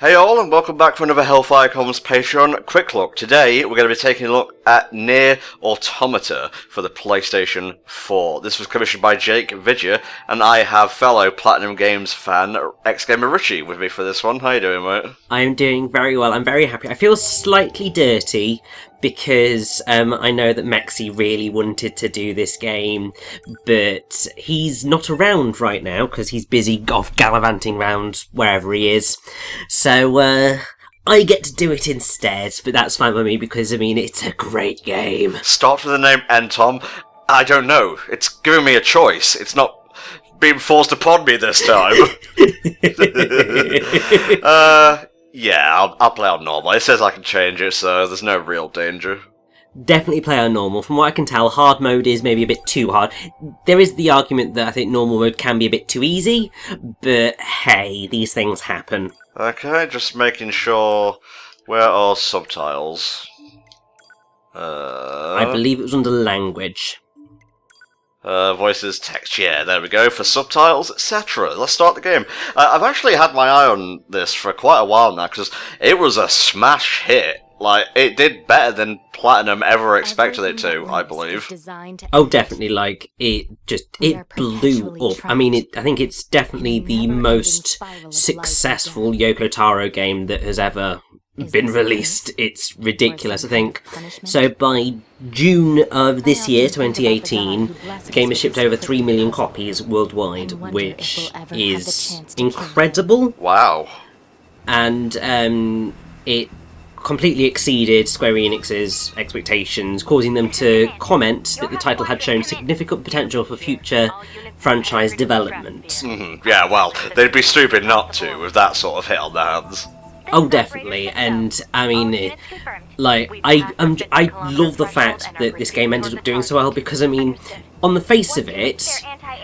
Hey all, and welcome back for another HellfireComms Patreon Quick Look. Today, we're going to be taking a look at Nier Automata for the PlayStation 4. This was commissioned by Jake Vidya, and I have fellow Platinum Games fan, X-Gamer Richie, with me for this one. How you doing, mate? I'm doing very well. I'm very happy. I feel slightly dirty because I know that Mexi really wanted to do this game, but he's not around right now because he's busy off gallivanting around wherever he is. So I get to do it instead, but that's fine with me because, I mean, it's a great game. Start with the name N, Tom. I don't know. It's giving me a choice. It's not being forced upon me this time. Yeah, I'll play on normal. It says I can change it, so there's no real danger. Definitely play on normal. From what I can tell, hard mode is maybe a bit too hard. There is the argument that I think normal mode can be a bit too easy, but hey, these things happen. Okay, just making sure. Where are subtitles? I believe it was under language. Voices, text, yeah, there we go, for subtitles, etc. Let's start the game. I've actually had my eye on this for quite a while now, because it was a smash hit. Like, it did better than Platinum ever expected it to, I believe. Oh, definitely, like, it blew up. I mean, I think it's definitely the most successful Yoko Taro game that has ever been released. It's ridiculous, I think. So by June of this year, 2018, the game has shipped over 3 million copies worldwide, which is incredible. Wow. And it completely exceeded Square Enix's expectations, causing them to comment that the title had shown significant potential for future franchise development. Mm-hmm. Yeah, well, they'd be stupid not to with that sort of hit on their hands. Oh, definitely, and I mean, like, I love the fact that this game ended up doing so well, because, I mean, on the face of it,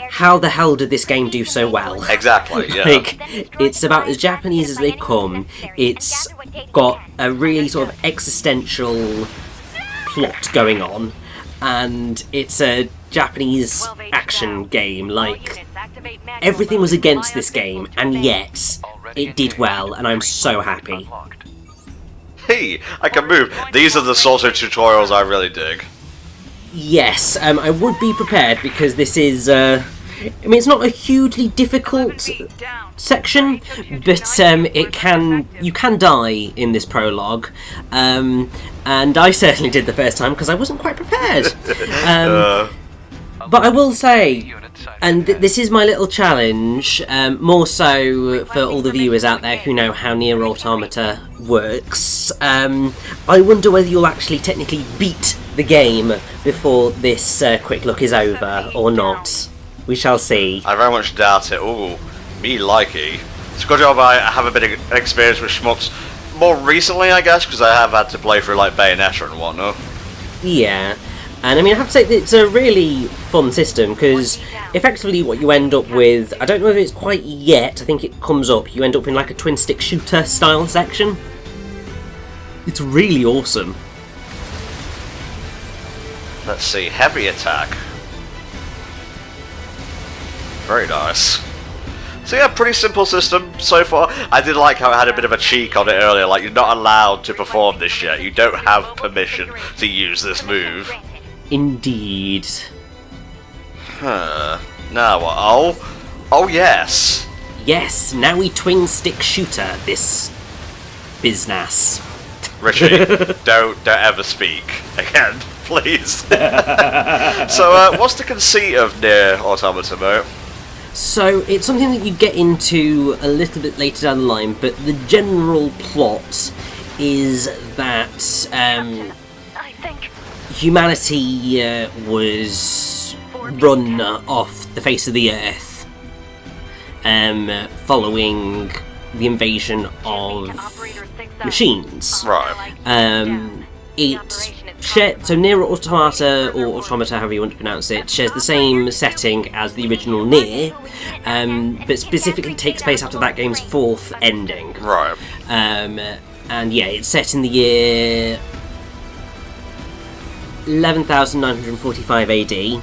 how the hell did this game do so well? Exactly, yeah. Like, it's about as Japanese as they come. It's got a really sort of existential plot going on, and it's a Japanese action game. Like, everything was against this game, and yet it did well, and I'm so happy. Hey, I can move. These are the sort of tutorials I really dig. Yes, I would be prepared, because this is, I mean, it's not a hugely difficult section, but you can die in this prologue, and I certainly did the first time because I wasn't quite prepared. But I will say, and this is my little challenge, more so for all the viewers out there who know how Nier Automata works, I wonder whether you'll actually technically beat the game before this quick look is over, or not. We shall see. I very much doubt it. Ooh, me likey. It's a good job I have a bit of experience with shmups more recently, I guess, because I have had to play through, like, Bayonetta and whatnot. Yeah. And I mean, I have to say that it's a really fun system, because effectively what you end up with, I don't know if it's quite yet, I think it comes up, you end up in like a twin-stick shooter style section. It's really awesome. Let's see, heavy attack. Very nice. So yeah, pretty simple system so far. I did like how it had a bit of a cheek on it earlier, like you're not allowed to perform this yet. You don't have permission to use this move. Indeed. Huh. Now what? Oh yes. Yes, now we twin stick shooter this business. Richie, don't ever speak again, please. So what's the conceit of Nier Automata, mate? So it's something that you get into a little bit later down the line, but the general plot is that humanity was run off the face of the earth following the invasion of machines. Right. So Nier Automata, or Automata, however you want to pronounce it, shares the same setting as the original Nier, but specifically takes place after that game's fourth ending. Right. And yeah, it's set in the year 11,945 AD,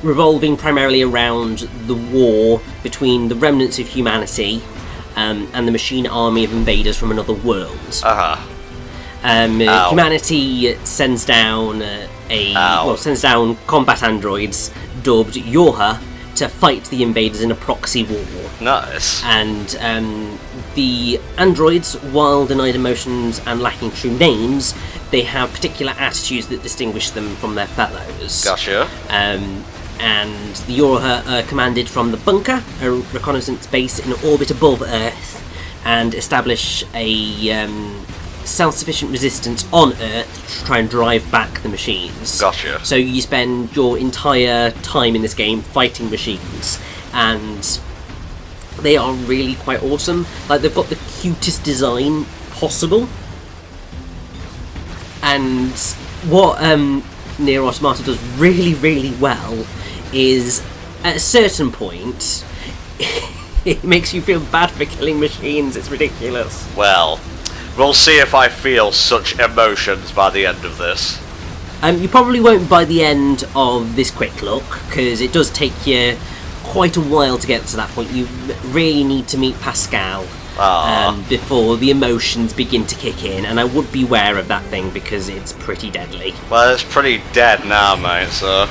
revolving primarily around the war between the remnants of humanity and the machine army of invaders from another world. Ow. Humanity sends down sends down combat androids dubbed Yorha to fight the invaders in a proxy war. Nice. And the androids, while denied emotions and lacking true names, they have particular attitudes that distinguish them from their fellows. Gotcha. And the Yorha are commanded from the bunker, a reconnaissance base in orbit above Earth, and establish a self-sufficient resistance on Earth to try and drive back the machines. Gotcha. So you spend your entire time in this game fighting machines, and they are really quite awesome. Like, they've got the cutest design possible. And what Nier Automata does really, really well is, at a certain point, it makes you feel bad for killing machines. It's ridiculous. Well, we'll see if I feel such emotions by the end of this. You probably won't by the end of this quick look, because it does take you quite a while to get to that point. You really need to meet Pascal before the emotions begin to kick in, and I would beware of that thing because it's pretty deadly. Well, it's pretty dead now, mate, so...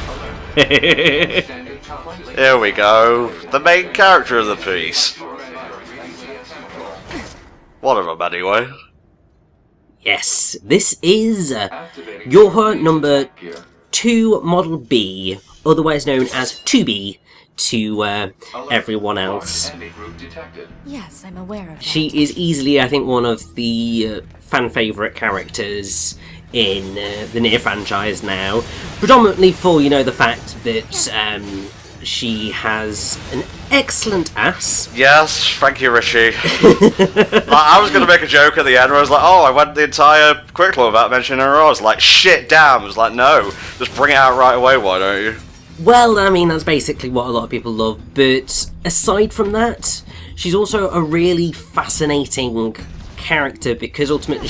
Here we go. The main character of the piece. One of them, anyway. Yes, this is Yorha number 2 Model B, otherwise known as 2B to everyone else. Yes, I'm aware of that. She is easily, I think, one of the fan favourite characters in the Nier franchise now, predominantly for, you know, the fact that she has an excellent ass. Yes, thank you, Richie. I was going to make a joke at the end where I was like, oh, I went the entire quick look without mentioning her. I was like, shit, damn. I was like, no, just bring it out right away, why don't you? Well, I mean, that's basically what a lot of people love, but aside from that, she's also a really fascinating character because ultimately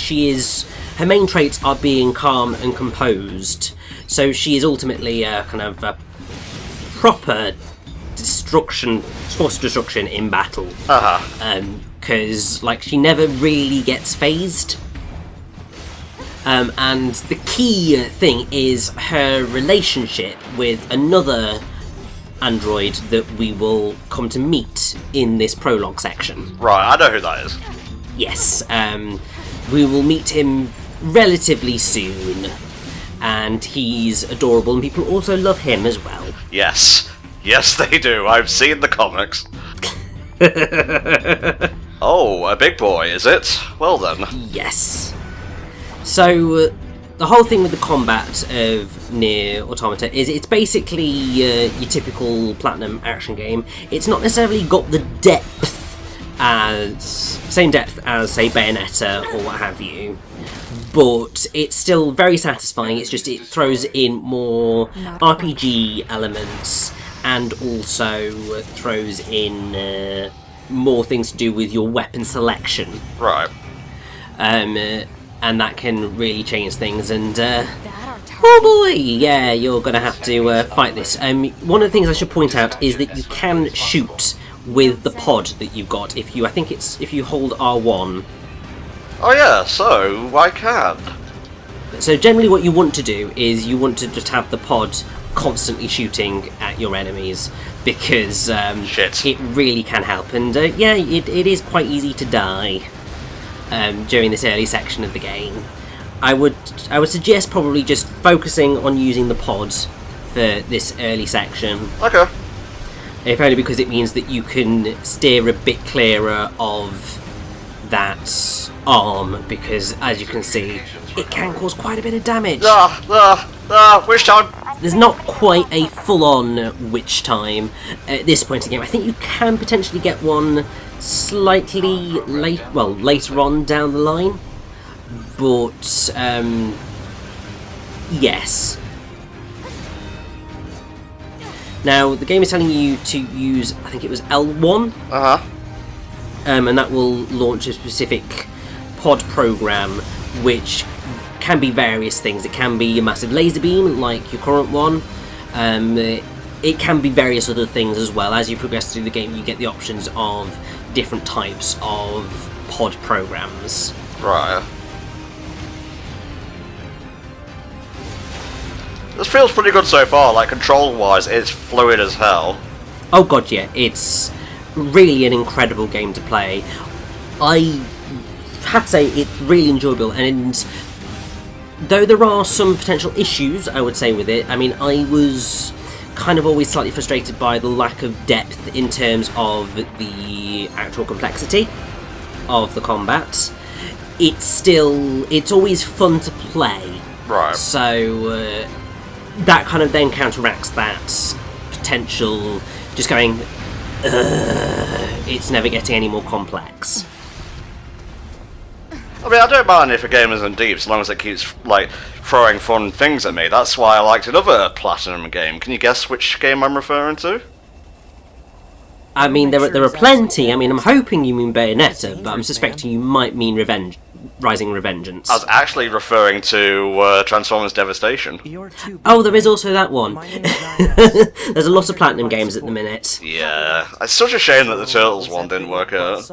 her main traits are being calm and composed, so she is ultimately a kind of a proper force destruction in battle. Because, like, she never really gets phased. And the key thing is her relationship with another android that we will come to meet in this prologue section. Right, I know who that is. Yes, we will meet him relatively soon, and he's adorable, and people also love him as well. Yes. Yes, they do. I've seen the comics. Oh, a big boy, is it? Well then. Yes. So, the whole thing with the combat of Nier Automata is it's basically your typical Platinum action game. It's not necessarily got the same depth as, say, Bayonetta or what have you, but it's still very satisfying. It's just it throws in more RPG elements and also throws in more things to do with your weapon selection. Right. And that can really change things, and oh boy, yeah, you're gonna have to fight this. One of the things I should point out is that you can shoot with the pod that you've got if you hold R1. Oh yeah, so I can. So generally what you want to do is you want to just have the pod constantly shooting at your enemies, because it really can help, and yeah, it is quite easy to die during this early section of the game. I would suggest probably just focusing on using the pods for this early section. Okay. If only because it means that you can steer a bit clearer of that arm, because as you can see, it can cause quite a bit of damage. Which time? There's not quite a full-on witch time at this point in the game. I think you can potentially get one slightly later on down the line, but yes. Now the game is telling you to use, I think it was L1, and that will launch a specific pod program, which can be various things. It can be a massive laser beam like your current one. it can be various other things as well. As you progress through the game, you get the options of different types of pod programs. Right. This feels pretty good so far, like control-wise, it's fluid as hell. Oh god, yeah, it's really an incredible game to play. I have to say, it's really enjoyable, and though there are some potential issues, I would say, with it, I mean, I was kind of always slightly frustrated by the lack of depth in terms of the actual complexity of the combat. It's always fun to play. Right. So, that kind of then counteracts that potential, just going, it's never getting any more complex. I mean, I don't mind if a game isn't deep, so long as it keeps, like, throwing fun things at me. That's why I liked another Platinum game. Can you guess which game I'm referring to? I mean, there are plenty. I mean, I'm hoping you mean Bayonetta, but I'm suspecting you might mean Rising Revengeance. I was actually referring to Transformers Devastation. Oh, there is also that one. There's a lot of Platinum games at the minute. Yeah, it's such a shame that the Turtles one didn't work out.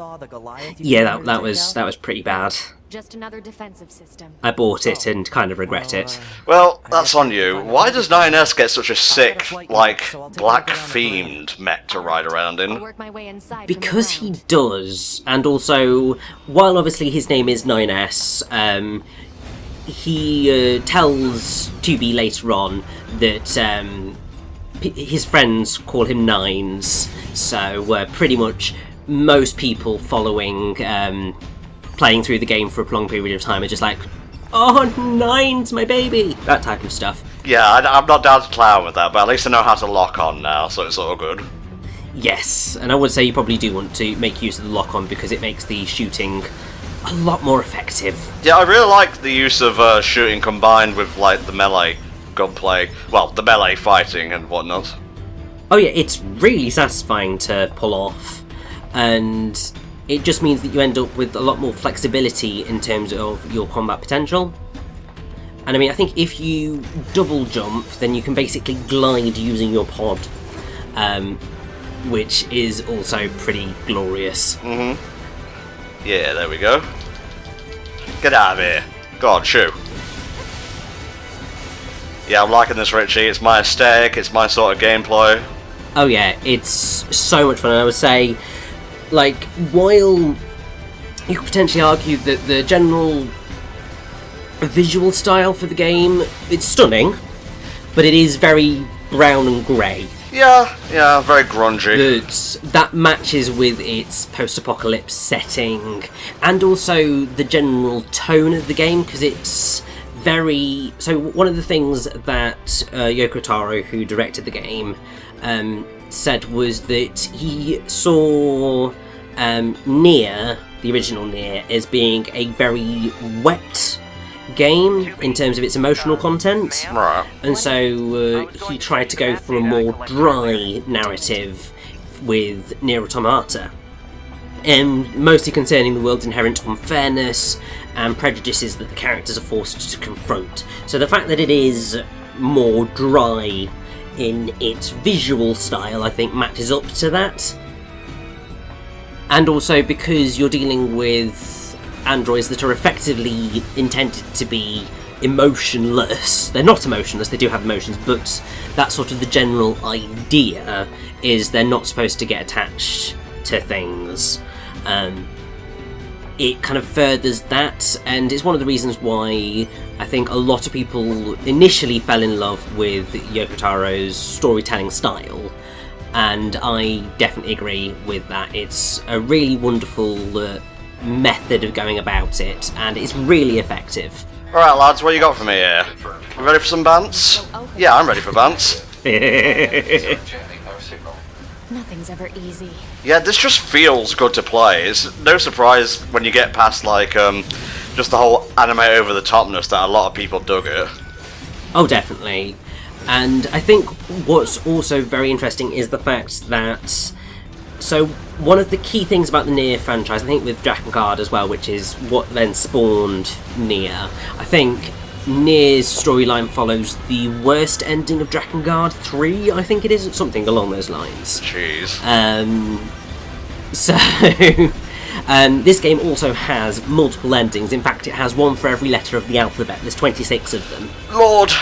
Yeah, that was pretty bad. Just another defensive system. I bought it and kind of regret it. Well, that's on you. Why does 9S get such a sick, like, black-themed mech to ride around I'll in? work my way inside. Because he does, and also, while obviously his name is 9S, he tells 2B later on that his friends call him Nines, so pretty much most people following playing through the game for a prolonged period of time are just like, oh, Nines, my baby! That type of stuff. Yeah, I'm not down to clown with that, but at least I know how to lock on now, so it's all good. Yes, and I would say you probably do want to make use of the lock-on because it makes the shooting a lot more effective. Yeah, I really like the use of shooting combined with, like, the melee gunplay. Well, the melee fighting and whatnot. Oh yeah, it's really satisfying to pull off, and it just means that you end up with a lot more flexibility in terms of your combat potential. And I mean, I think if you double jump, then you can basically glide using your pod, which is also pretty glorious. Mm-hmm. Yeah, there we go. Get out of here. Go on, shoot. Yeah, I'm liking this, Richie. It's my aesthetic, it's my sort of gameplay. Oh yeah, it's so much fun. And I would say, like, while you could potentially argue that the general visual style for the game, it's stunning, but it is very brown and grey. Yeah, very grungy. But that matches with its post-apocalypse setting, and also the general tone of the game, because it's very... So one of the things that Yoko Taro, who directed the game, said was that he saw Nier, the original Nier, as being a very wet game in terms of its emotional content, Right. and so he tried to go for a more dry narrative with Nier Automata, mostly concerning the world's inherent unfairness and prejudices that the characters are forced to confront. So the fact that it is more dry in its visual style, I think, matches up to that. And also because you're dealing with androids that are effectively intended to be emotionless. They're not emotionless, they do have emotions, but that's sort of the general idea, is they're not supposed to get attached to things. It kind of furthers that, and it's one of the reasons why I think a lot of people initially fell in love with Yoko Taro's storytelling style, and I definitely agree with that. It's a really wonderful method of going about it, and it's really effective. Alright, lads, what you got for me here? You ready for some bants? Yeah, I'm ready for bants. Nothing's ever easy. Yeah, this just feels good to play. It's no surprise when you get past, like, just the whole anime over-the-topness that a lot of people dug it. Oh, definitely. And I think what's also very interesting is the fact that... So, one of the key things about the Nier franchise, I think with Drakengard as well, which is what then spawned Nier, I think Nier's storyline follows the worst ending of Drakengard 3, I think it is, something along those lines. Jeez. So, this game also has multiple endings. In fact, it has one for every letter of the alphabet. There's 26 of them. Lord!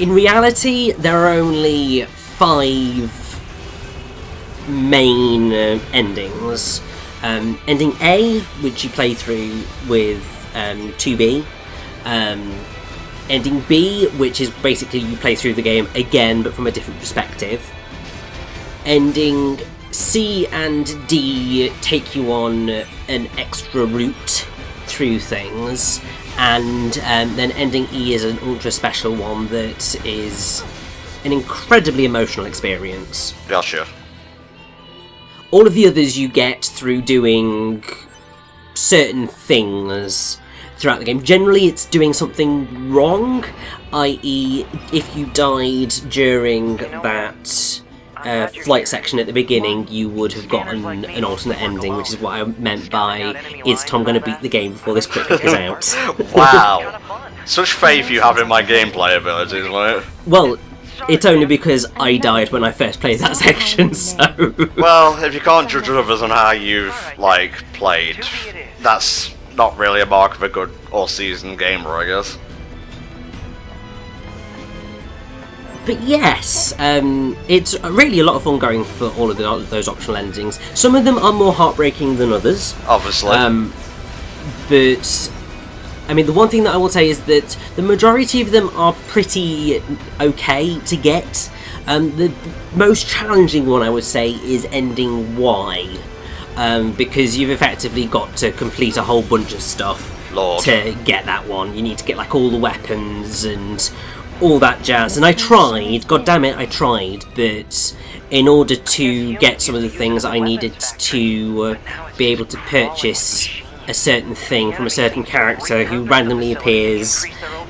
In reality, there are only 5 main endings. Ending A, which you play through with 2B. Ending B, which is basically you play through the game again, but from a different perspective. Ending C and D take you on an extra route through things, and then ending E is an ultra special one that is an incredibly emotional experience. Gotcha. All of the others you get through doing certain things throughout the game. Generally, it's doing something wrong, i.e., if you died during that flight section at the beginning, you would have gotten an alternate ending, which is what I meant by, is Tom going to beat the game before this quick look is out? Wow. Such faith you have in my gameplay abilities, right? Well, it's only because I died when I first played that section, so... Well, if you can't judge others on how you've, played, that's not really a mark of a good or seasoned gamer, I guess. But yes, it's really a lot of fun going for all of those optional endings. Some of them are more heartbreaking than others. Obviously. But, I mean, the one thing that I will say is that the majority of them are pretty okay to get. The most challenging one, I would say, is ending Y. Because you've effectively got to complete a whole bunch of stuff Lord. to get that one. You need to get, all the weapons and all that jazz. And I tried, god damn it, I tried, but in order to get some of the things, I needed to be able to purchase a certain thing from a certain character who randomly appears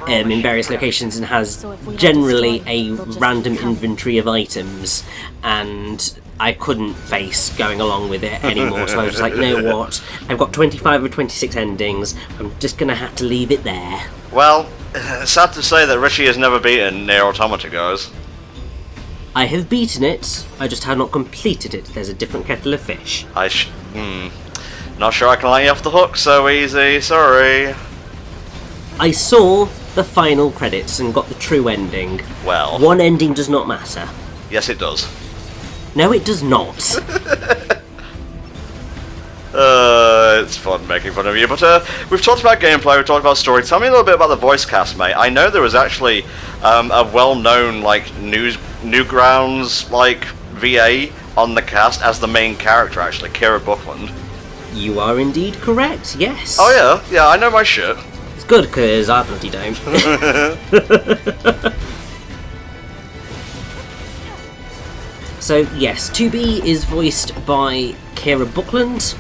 in various locations and has generally a random inventory of items, and I couldn't face going along with it anymore, so I was just like, you know what, I've got 25 or 26 endings, I'm just going to have to leave it there. Well, sad to say that Richie has never beaten Nier Automata, guys. I have beaten it, I just have not completed it. There's a different kettle of fish. Not sure I can let you off the hook so easy, sorry. I saw the final credits and got the true ending. Well. One ending does not matter. Yes, it does. No, it does not. It's fun making fun of you, but we've talked about gameplay, we've talked about story. Tell me a little bit about the voice cast, mate. I know there was actually a well-known, Newgrounds, VA on the cast as the main character, actually, Kira Buckland. You are indeed correct, yes. Oh yeah? Yeah, I know my shit. It's good, because I bloody don't. So, yes, 2B is voiced by Kira Buckland,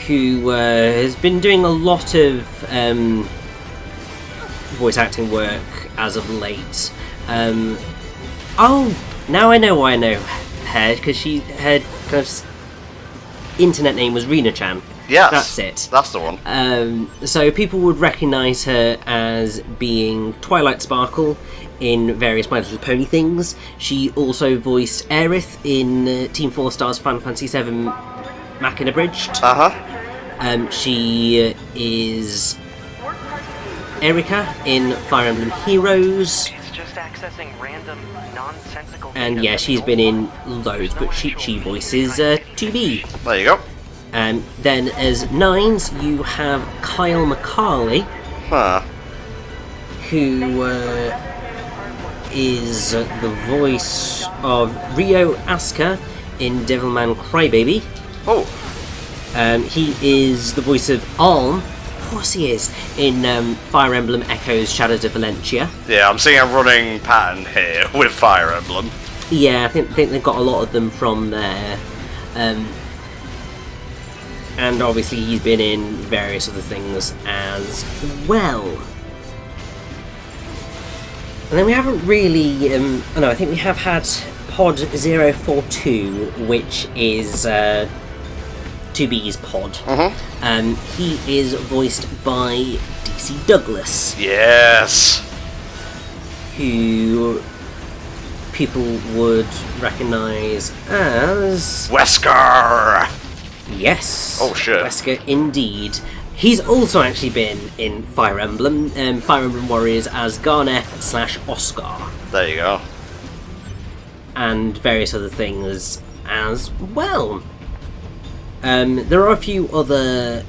who has been doing a lot of voice acting work as of late. Oh, now I know why I know her, because her kind of internet name was Rena-chan. Yes, that's it. That's the one. So people would recognise her as being Twilight Sparkle in various My Little Pony things. She also voiced Aerith in Team 4 Star's Final Fantasy VII Machina Abridged. She is Erika in Fire Emblem Heroes. And yeah, she's been in loads, but she voices 2B. There you go. Then as Nines, you have Kyle McCarley, who is the voice of Ryo Asuka in Devilman Crybaby. Oh. He is the voice of Alm, of course he is, in Fire Emblem Echoes Shadows of Valentia. Yeah, I'm seeing a running pattern here with Fire Emblem. Yeah, I think they've got a lot of them from there. And obviously he's been in various other things as well. And then we haven't really... I think we have had Pod 042, which is 2B's pod. He is voiced by Stacey Douglas, Yes. who people would recognise as... Wesker. Yes. Oh, shit. Wesker, indeed. He's also actually been in Fire Emblem, Fire Emblem Warriors as Garneth/Oscar. There you go. And various other things as well. There are a few other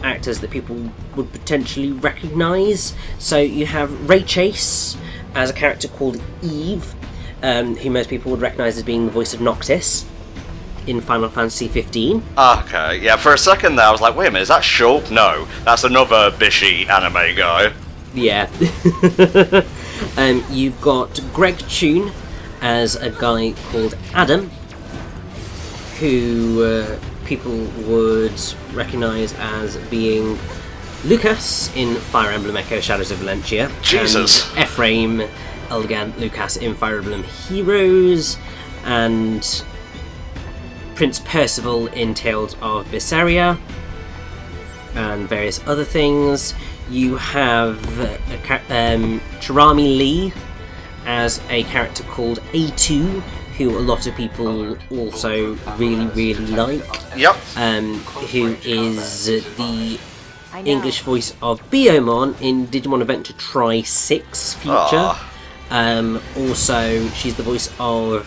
actors that people would potentially recognise. So you have Ray Chase as a character called Eve, who most people would recognise as being the voice of Noctis in Final Fantasy 15. Okay, yeah, for a second there I was like, wait a minute, is that Shulk? No, that's another Bishy anime guy. Yeah. You've got Greg Tune as a guy called Adam, who people would recognise as being Lucas in Fire Emblem Echo Shadows of Valentia. Jesus. And Ephraim Elegant Lucas in Fire Emblem Heroes, and Prince Percival in Tales of Berseria, and various other things. You have Cherami Lee as a character called A2, who a lot of people also really like. Yep. Who is the English voice of Biomon in Digimon Adventure Tri-6 Future. Also, she's the voice of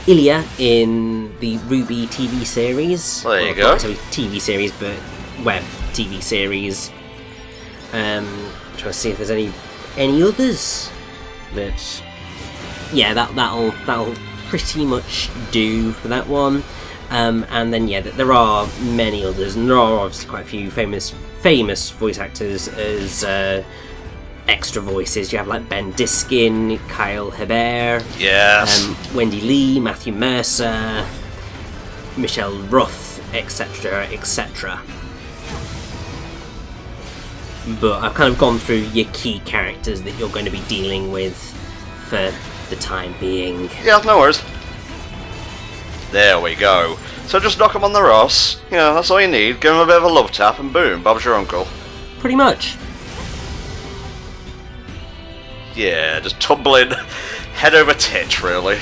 Ilya in the Ruby TV series. There you go. Not necessarily TV series, but web TV series. Trying to see if there's any others. But yeah, that'll pretty much do for that one. And then yeah, there are many others, and there are obviously quite a few famous voice actors as extra voices. You have like Ben Diskin, Kyle Hebert, Yes. Wendy Lee, Matthew Mercer, Michelle Roth, etc., etc. But I've kind of gone through your key characters that you're going to be dealing with for the time being. Yeah, no worries. There we go. So just knock him on the Ross. You know, that's all you need. Give him a bit of a love tap and boom, Bob's your uncle. Pretty much. Yeah, just tumbling head over titch, really.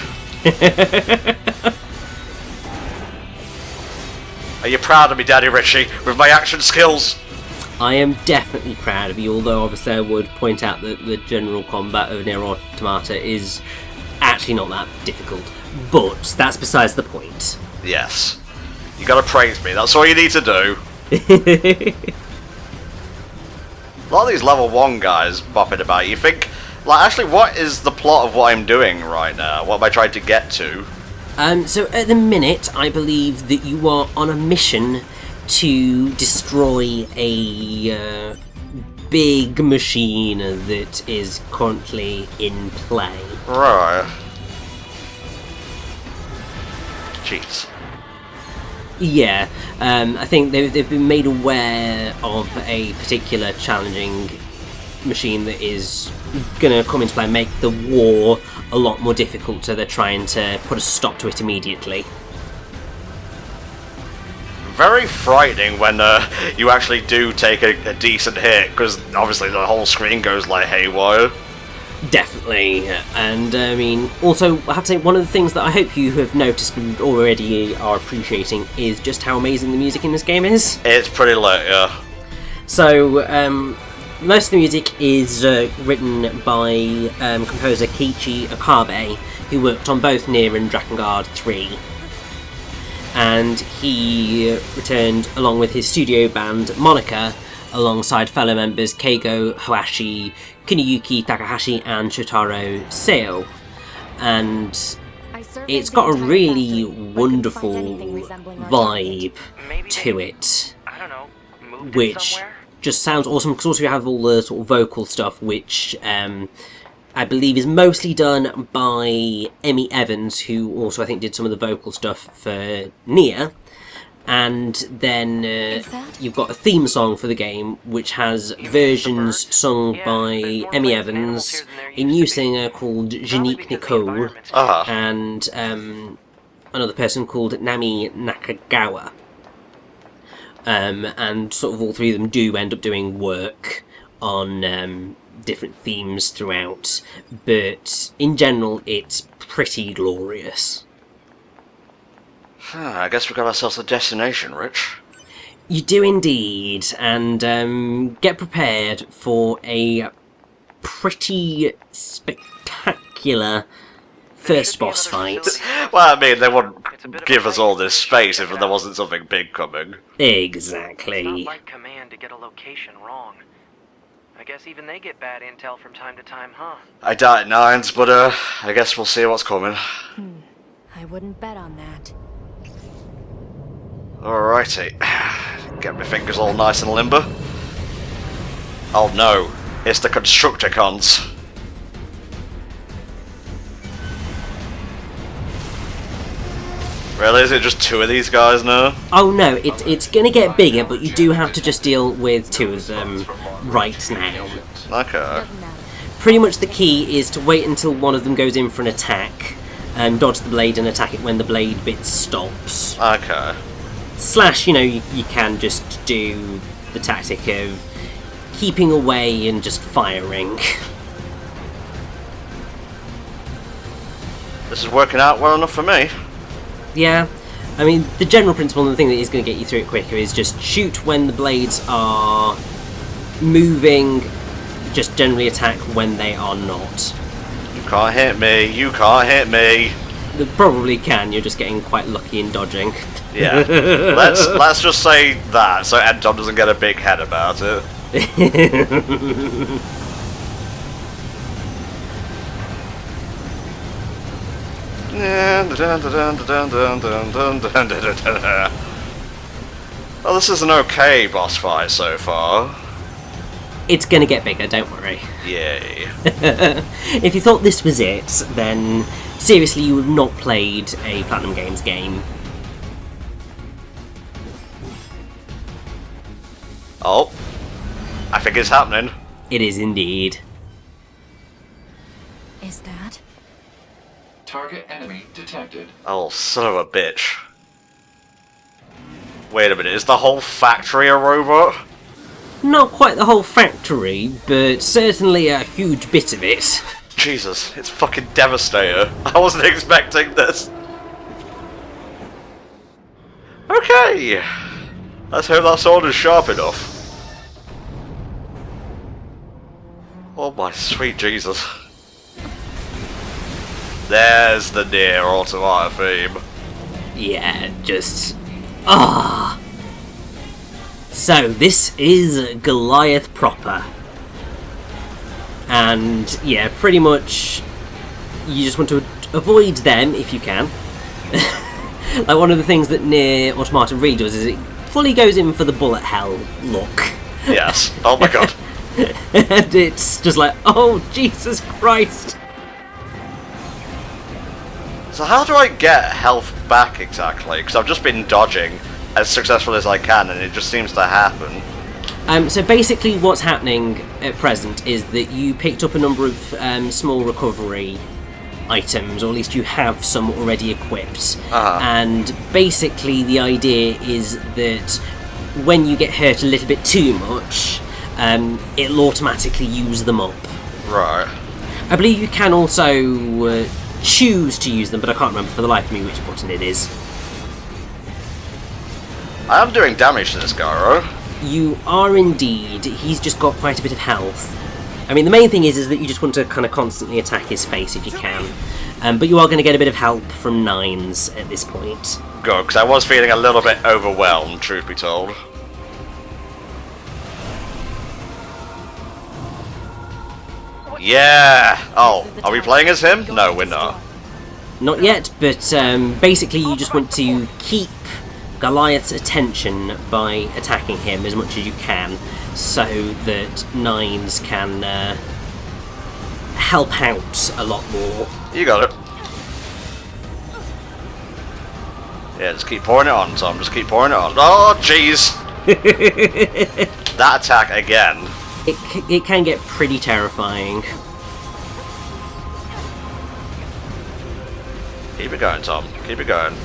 Are you proud of me, Daddy Richie, with my action skills? I am definitely proud of you, although obviously I would point out that the general combat of Nier Automata is actually not that difficult. But that's besides the point. Yes. You gotta praise me, that's all you need to do. A lot of these level 1 guys bopping about, you think, like, actually, what is the plot of what I'm doing right now? What am I trying to get to? So at the minute, I believe that you are on a mission to destroy a big machine that is currently in play. Right. Jeez. Yeah, I think they've been made aware of a particular challenging machine that is going to come into play and make the war a lot more difficult, so they're trying to put a stop to it immediately. Very frightening when you actually do take a decent hit, because obviously the whole screen goes like haywire. Definitely, and I mean, also, I have to say, one of the things that I hope you have noticed and already are appreciating is just how amazing the music in this game is. It's pretty lit, yeah. So, most of the music is written by composer Keiichi Okabe, who worked on both Nier and Drakengard 3. And he returned along with his studio band Monica, alongside fellow members Keigo Hoashi, Kuniyuki Takahashi and Shotaro Seo. And it's got a really wonderful vibe to it, which just sounds awesome, because also you have all the sort of vocal stuff, which I believe is mostly done by Emmy Evans, who also I think did some of the vocal stuff for Nier. And then you've got a theme song for the game, which has versions sung by Emmy Evans, a new singer called Janique Nicole, and another person called Nami Nakagawa. and sort of all three of them do end up doing work on different themes throughout, but in general it's pretty glorious. I guess we got ourselves a destination, Rich. You do indeed, and get prepared for a pretty spectacular first boss fight. Well, I mean, they wouldn't give us all this space if there wasn't something big coming. Exactly. It's not like Command to get a location wrong. I guess even they get bad intel from time to time, huh? I doubt it, Nines, but I guess we'll see what's coming. I wouldn't bet on that. Alrighty. Get my fingers all nice and limber. Oh no, it's the Constructicons. Really? Is it just two of these guys now? Oh no, it's gonna get bigger, but you do have to just deal with two of them right now. Okay. Doesn't matter. Pretty much the key is to wait until one of them goes in for an attack, and dodge the blade and attack it when the blade bit stops. Okay. Slash, you know, you can just do the tactic of keeping away and just firing. This is working out well enough for me. Yeah, I mean, the general principle and the thing that is going to get you through it quicker is just shoot when the blades are moving, just generally attack when they are not. You can't hit me, you can't hit me. They probably can, you're just getting quite lucky in dodging. Yeah. let's just say that, so Anton doesn't get a big head about it. Well, this is an okay boss fight so far. It's going to get bigger, don't worry. Yay. If you thought this was it, then seriously you have not played a Platinum Games game. Oh. I think it's happening. It is indeed. Is that? Target enemy detected. Oh, son of a bitch. Wait a minute, is the whole factory a robot? Not quite the whole factory, but certainly a huge bit of it. Jesus, it's fucking Devastator. I wasn't expecting this. Okay. Let's hope that sword is sharp enough. Oh my sweet Jesus. There's the Nier Automata theme. Yeah, just... ah. So, this is Goliath proper. And, yeah, pretty much you just want to avoid them if you can. Like, one of the things that Nier Automata really does is it fully goes in for the bullet hell look. Yes. Oh my god. And it's just like, oh, Jesus Christ. So how do I get health back exactly? Because I've just been dodging as successfully as I can and it just seems to happen. So basically what's happening at present is that you picked up a number of small recovery items, or at least you have some already equipped. And basically the idea is that when you get hurt a little bit too much, it'll automatically use them up. Right. I believe you can also choose to use them, but I can't remember for the life of me which button it is. I am doing damage to this guy, right? You are indeed. He's just got quite a bit of health. I mean, the main thing is that you just want to kind of constantly attack his face if you can. But you are going to get a bit of help from Nines at this point. Good, because I was feeling a little bit overwhelmed, truth be told. Yeah! Oh, are we playing as him? No, we're not. Not yet, but basically you just want to keep Goliath's attention by attacking him as much as you can, so that Nines can help out a lot more. You got it. Yeah, just keep pouring it on, Tom. Just keep pouring it on. Oh, jeez! That attack again. It can get pretty terrifying. Keep it going, Tom. Keep it going.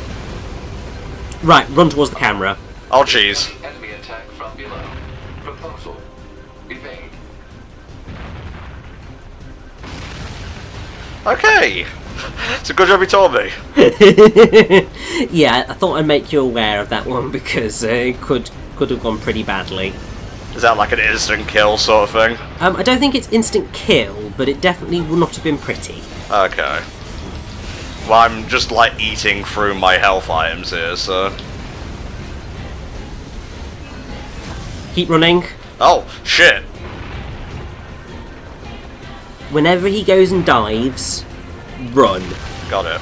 Right, run towards the camera. Oh, jeez. Enemy proposal. Evade. Okay! It's a good job you told me. Yeah, I thought I'd make you aware of that one because it could have gone pretty badly. Is that like an instant kill sort of thing? I don't think it's instant kill, but it definitely will not have been pretty. Okay. Well, I'm just like eating through my health items here, so... Keep running. Oh, shit! Whenever he goes and dives, run. Got it.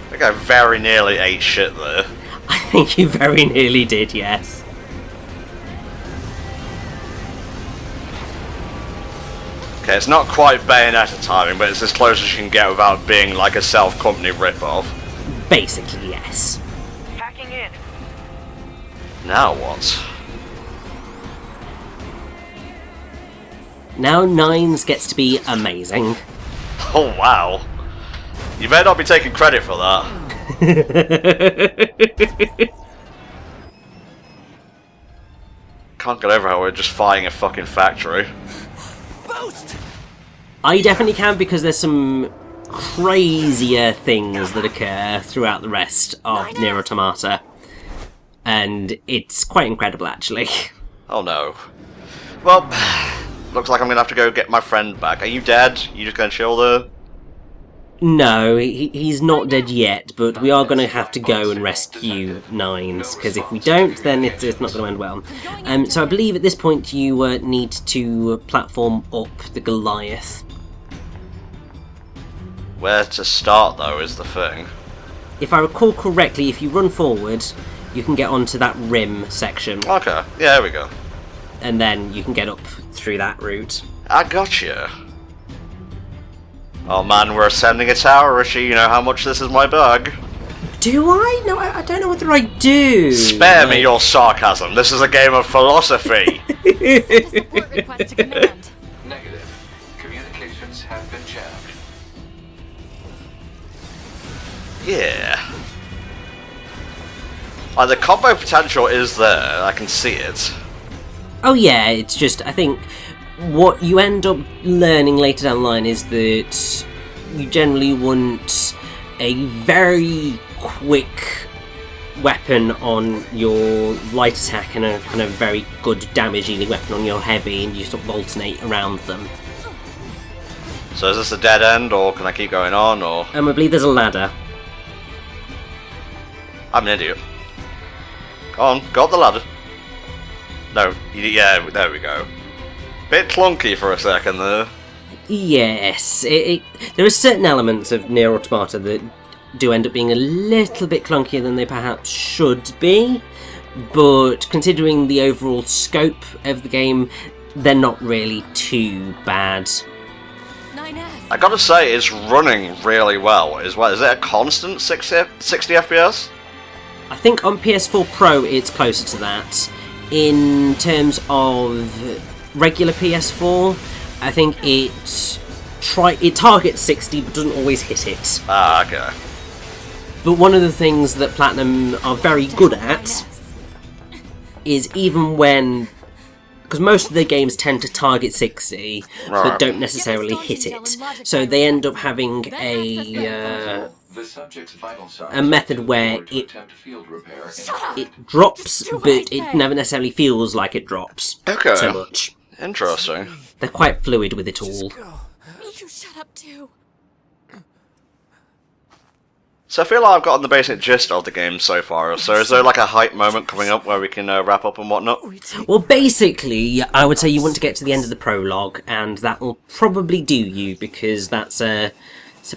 I think I very nearly ate shit there. I think you very nearly did, yes. Okay, it's not quite Bayonetta timing, but it's as close as you can get without being like a self-company rip-off. Basically, yes. Hacking in. Now what? Now Nines gets to be amazing. Oh wow. You better not be taking credit for that. Can't get over how we're just fighting a fucking factory. I definitely can because there's some crazier things that occur throughout the rest of Nier Automata. And it's quite incredible, actually. Oh no. Well, looks like I'm gonna have to go get my friend back. Are you dead? You just gonna chill there? No, he's not dead yet, but we are going to have to go and rescue Nines, because if we don't, then it's not going to end well. So I believe at this point you need to platform up the Goliath. Where to start though is the thing. If I recall correctly, if you run forward, you can get onto that rim section, Okay, yeah, there we go. and then you can get up through that route. I gotcha. Oh man, we're ascending a tower, Richie. You know how much this is my bag. Do I? No, I don't know whether I do. Spare me your sarcasm. This is a game of philosophy. Support request to command. Negative. Communications have been jammed. Yeah. Like, the combo potential is there. I can see it. Oh yeah, it's just, I think, what you end up learning later down the line is that you generally want a very quick weapon on your light attack and a kind of very good damage dealing weapon on your heavy, and you sort of alternate around them. So is this a dead end, or can I keep going on, or... I believe there's a ladder. I'm an idiot. Go on, go up the ladder. No, yeah, there we go. Bit clunky for a second there. Yes, there are certain elements of Nier Automata that do end up being a little bit clunkier than they perhaps should be, but considering the overall scope of the game, they're not really too bad. 9S. I gotta say, it's running really well. Is it a constant 60 FPS? I think on PS4 Pro it's closer to that. In terms of regular PS4, I think it targets 60 but doesn't always hit it. Ah, okay. But one of the things that Platinum are very good at is even when... because most of their games tend to target 60, but don't necessarily hit it. So they end up having a method where it drops, but it never necessarily feels like it drops Okay. so much. Interesting. They're quite fluid with it all. You shut up too. So I feel like I've gotten the basic gist of the game so far. So is there like a hype moment coming up where we can wrap up and whatnot? Well, basically, I would say you want to get to the end of the prologue, and that will probably do you, because it's a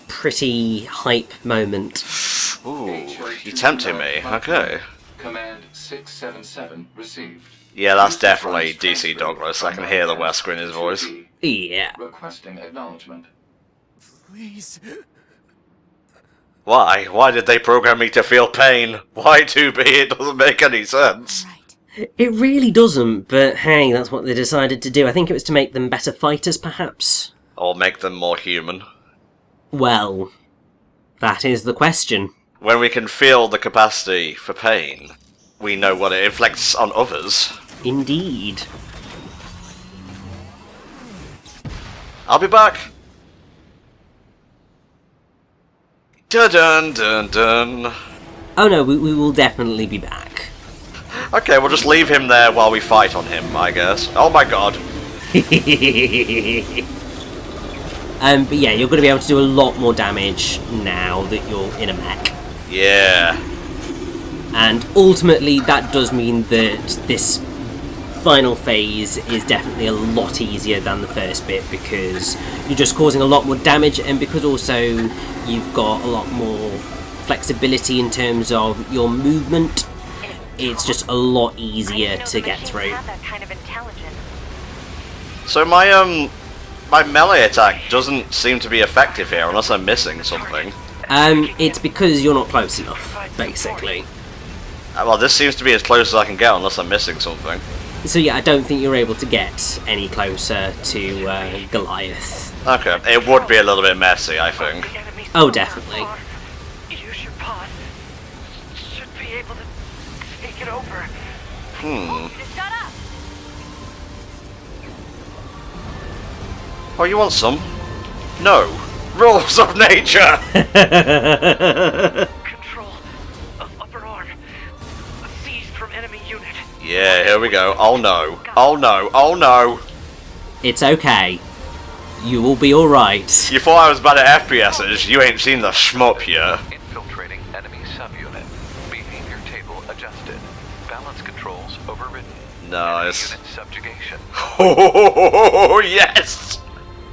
pretty hype moment. Ooh, you're tempting me. Okay. Command 677 received. Yeah, that's definitely DC Douglas. I can hear the Wesker in his voice. Yeah. Requesting acknowledgement. Please. Why? Why did they program me to feel pain? Why 2B? It doesn't make any sense. Right. It really doesn't, but hey, that's what they decided to do. I think it was to make them better fighters, perhaps? Or make them more human. Well, that is the question. When we can feel the capacity for pain, we know what it inflicts on others. Indeed. I'll be back. Dun dun dun dun. Oh no, we will definitely be back. Okay, we'll just leave him there while we fight on him, I guess. Oh my god. But yeah, you're going to be able to do a lot more damage now that you're in a mech. Yeah. And ultimately, that does mean that this final phase is definitely a lot easier than the first bit, because you're just causing a lot more damage, and because also you've got a lot more flexibility in terms of your movement, it's just a lot easier to get through. So my melee attack doesn't seem to be effective here unless I'm missing something. It's because you're not close enough, basically. Well, this seems to be as close as I can get unless I'm missing something. So yeah, I don't think you're able to get any closer to Goliath. Okay, it would be a little bit messy, I think. Oh, definitely. Use your pod. Should be able to take it over. Shut up! Oh, you want some? No. Rules of nature! Control of upper arm. Seized from enemy unit. Yeah, here we go. Oh no. Oh no. Oh no. It's okay. You will be alright. You thought I was bad at FPSs, you ain't seen the shmup yet. Infiltrating enemy subunit. Behavior table adjusted. Balance controls overridden. Nice. Enemy unit subjugation. Oh, yes!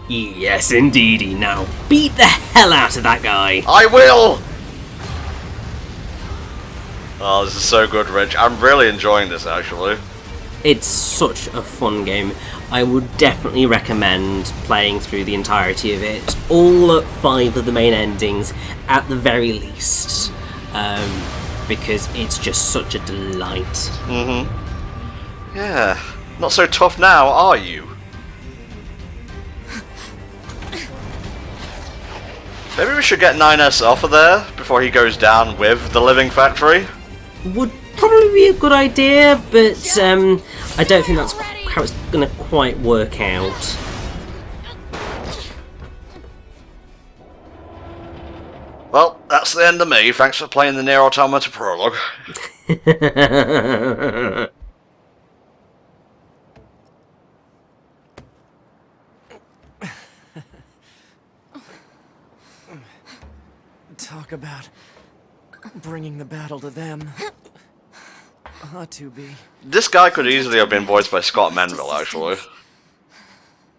Yes, indeedy. Now, beat the hell out of that guy. I will! Oh, this is so good, Rich. I'm really enjoying this, actually. It's such a fun game. I would definitely recommend playing through the entirety of it. All 5 of the main endings, at the very least. Because it's just such a delight. Mm-hmm. Yeah. Not so tough now, are you? Maybe we should get 9S off of there before he goes down with the Living Factory. Would probably be a good idea, but I don't think that's how it's going to quite work out. Well, that's the end of me. Thanks for playing the Nier Automata Prologue. Talk about bringing the battle to them. Ought to be. This guy could easily have been voiced by Scott Menville, actually.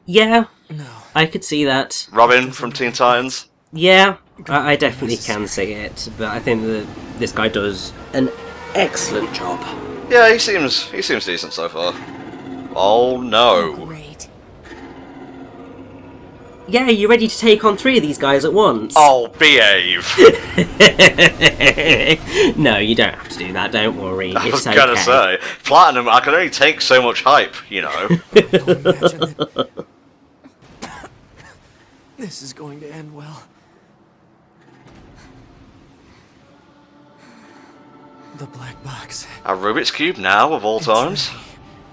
Yeah, No. I could see that. Robin from Teen Titans. Yeah, I definitely can see it, but I think that this guy does an excellent job. Yeah, he seems decent so far. Oh no. Great. Yeah, you ready to take on 3 of these guys at once? Oh, behave. No, you don't have to do that, don't worry. I was It's okay. gonna say, Platinum, I can only take so much hype, you know. Don't imagine that. This is going to end well. The black box. A Rubik's Cube now, of all times.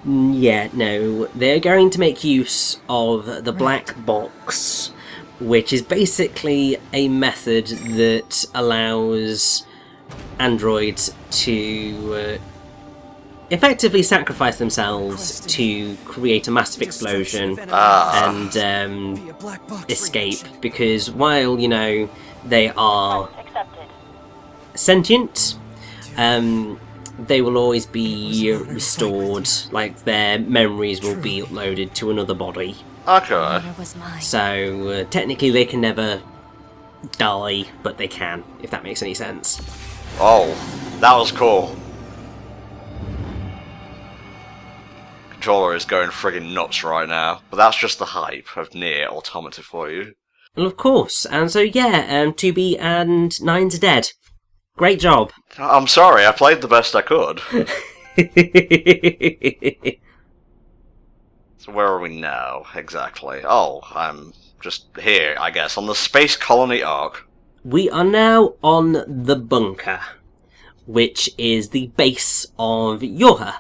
Yeah, no, they're going to make use of the black box, which is basically a method that allows androids to effectively sacrifice themselves to create a massive explosion and Be a black box escape, reaction. because while, you know, they are sentient, they will always be restored, like their memories will be uploaded to another body. Okay. Honor was mine. So technically they can never die, but they can, if that makes any sense. Oh, that was cool. Controller is going friggin' nuts right now, but that's just the hype of Nier Automata for you. Well, of course, and so yeah, 2B and 9's are dead. Great job. I'm sorry, I played the best I could. So where are we now, exactly? Oh, I'm just here, I guess, on the Space Colony Arc. We are now on the bunker, which is the base of Yorha.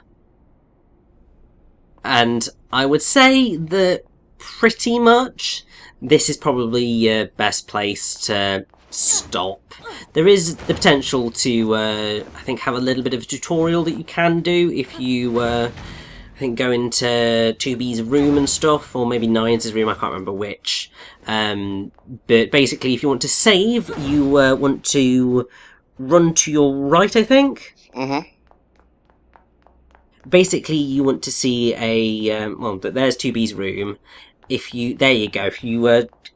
And I would say that pretty much this is probably your best place to stop. There is the potential to, I think, have a little bit of a tutorial that you can do if you, I think, go into 2B's room and stuff, or maybe 9's room, I can't remember which. But basically, if you want to save, you want to run to your right, I think? Mm-hmm. Basically, you want to see a, well, there's 2B's room. If you, there you go, if you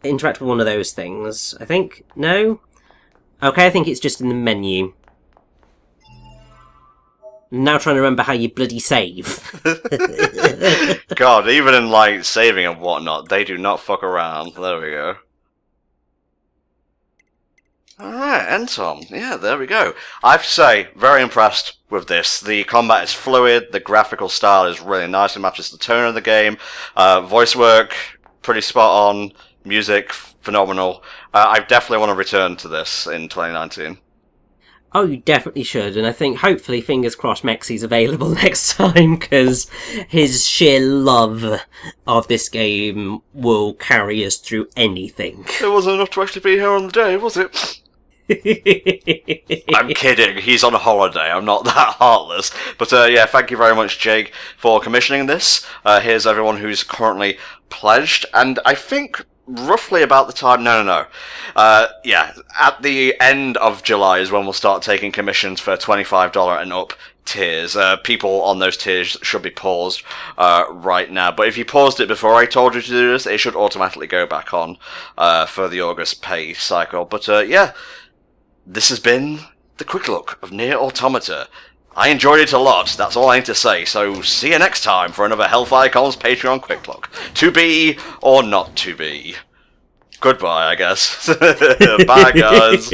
interact with one of those things, I think, no? Okay, I think it's just in the menu. Now trying to remember how you bloody save. God, even in, like, saving and whatnot, they do not fuck around. There we go. Alright, Entom. Yeah, there we go. I have to say, very impressed with this. The combat is fluid, the graphical style is really nice, it matches the tone of the game. Voice work, pretty spot on. Music, phenomenal. I definitely want to return to this in 2019. Oh, you definitely should, and I think, hopefully, fingers crossed, Mexi's available next time, because his sheer love of this game will carry us through anything. It wasn't enough to actually be here on the day, was it? I'm kidding, he's on holiday, I'm not that heartless. But yeah, thank you very much, Jake, for commissioning this. Here's everyone who's currently pledged, and I think roughly about the time, yeah, at the end of July is when we'll start taking commissions for $25 and up tiers. People on those tiers should be paused right now, but if you paused it before I told you to do this, it should automatically go back on for the August pay cycle. But yeah, this has been the quick look of Nier Automata. I enjoyed it a lot, that's all I need to say, so see you next time for another HellfireComms Patreon Quick Look. To be or not to be. Goodbye, I guess. Bye, guys.